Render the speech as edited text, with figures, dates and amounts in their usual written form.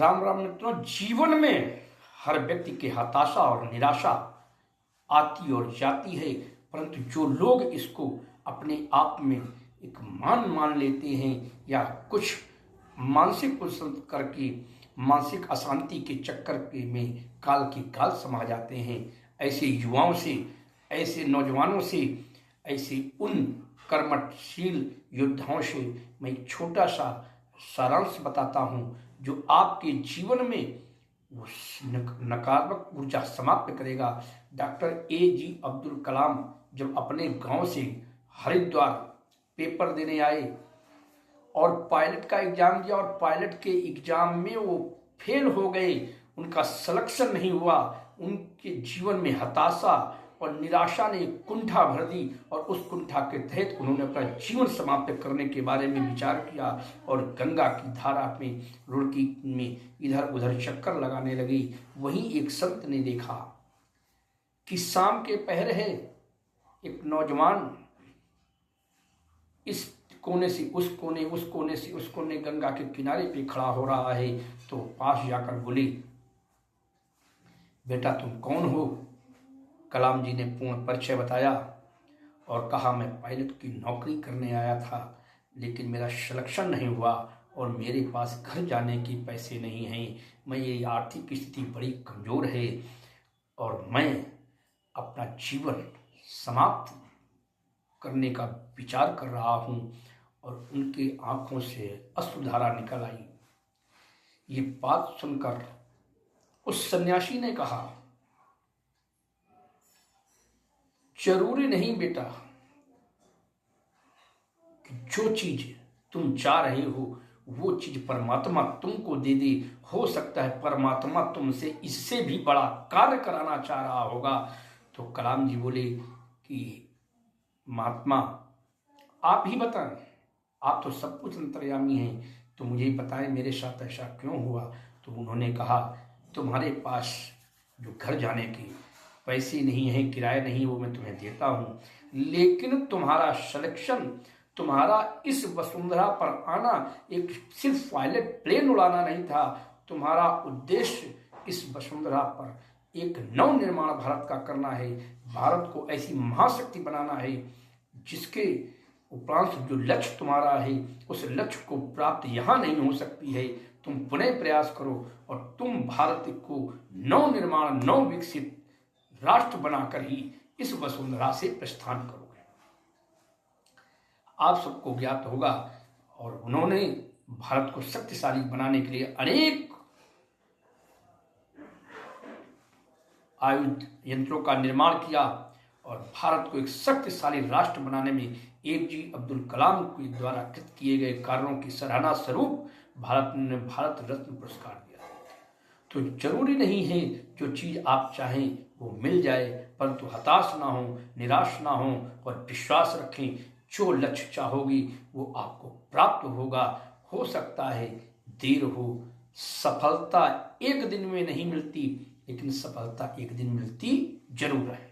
राम राम मित्रों, जीवन में हर व्यक्ति की हताशा और निराशा आती और जाती है, परंतु जो लोग इसको अपने आप में एक मान लेते हैं या कुछ मानसिक कुशल करके मानसिक अशांति के चक्कर के में काल की काल समा जाते हैं, ऐसे युवाओं से, ऐसे नौजवानों से, ऐसे उन कर्मशील योद्धाओं से मैं एक छोटा सा सारांश बताता हूँ जो आपके जीवन में वो नकारात्मक ऊर्जा समाप्त करेगा। डॉक्टर AG अब्दुल कलाम जब अपने गांव से हरिद्वार पेपर देने आए और पायलट का एग्जाम दिया और पायलट के एग्जाम में वो फेल हो गए, उनका सिलेक्शन नहीं हुआ, उनके जीवन में हताशा और निराशा ने कुंठा भर दी और उस कुंठा के तहत उन्होंने अपना जीवन समाप्त करने के बारे में विचार किया और गंगा की धारा में रुड़की में इधर उधर चक्कर लगाने लगी। वहीं एक संत ने देखा कि शाम के पहर है, एक नौजवान इस कोने से उस कोने, उस कोने से उस कोने गंगा के किनारे पे खड़ा हो रहा है। तो पास जाकर बोले, बेटा तुम कौन हो? कलाम जी ने पूर्ण परिचय बताया और कहा, मैं पायलट की नौकरी करने आया था, लेकिन मेरा सिलेक्शन नहीं हुआ और मेरे पास घर जाने के पैसे नहीं हैं। मेरी आर्थिक स्थिति बड़ी कमज़ोर है और मैं अपना जीवन समाप्त करने का विचार कर रहा हूँ। और उनकी आंखों से अश्रुधारा निकल आई। ये बात सुनकर उस सन्यासी ने कहा, जरूरी नहीं बेटा कि जो चीज तुम चाह रहे हो वो चीज परमात्मा तुमको दे दे। हो सकता है परमात्मा तुमसे इससे भी बड़ा कार्य कराना चाह रहा होगा। तो कलाम जी बोले कि महात्मा आप ही बताएं, आप तो सब कुछ अंतर्यामी हैं, तो मुझे बताएं मेरे साथ ऐसा क्यों हुआ। तो उन्होंने कहा, तुम्हारे पास जो घर जाने के पैसे नहीं है, किराया नहीं, वो मैं तुम्हें देता हूँ, लेकिन तुम्हारा सिलेक्शन, तुम्हारा इस वसुंधरा पर आना एक सिर्फ पायलट प्लेन उड़ाना नहीं था। तुम्हारा उद्देश्य इस वसुंधरा पर एक नव निर्माण भारत का करना है। भारत को ऐसी महाशक्ति बनाना है जिसके उपरांत जो लक्ष्य तुम्हारा है उस लक्ष्य को प्राप्त यहाँ नहीं हो सकती है। तुम पुनः प्रयास करो और तुम भारत को नव निर्माण, नव विकसित राष्ट्र बनाकर ही इस वसुंधरा से प्रस्थान करोगे। आप सबको ज्ञात होगा। और उन्होंने भारत को शक्तिशाली बनाने के लिए अनेक आयुध यंत्रों का निर्माण किया और भारत को एक शक्तिशाली राष्ट्र बनाने में AG अब्दुल कलाम के द्वारा कृत किए गए कार्यों की सराहना स्वरूप भारत ने भारत रत्न पुरस्कार दिया। तो जरूरी नहीं है जो चीज आप चाहें वो मिल जाए, परंतु हताश ना हो, निराश ना हो और विश्वास रखें। जो लक्ष्य चाहोगी वो आपको प्राप्त होगा। हो सकता है देर हो, सफलता एक दिन में नहीं मिलती, लेकिन सफलता एक दिन मिलती जरूर है।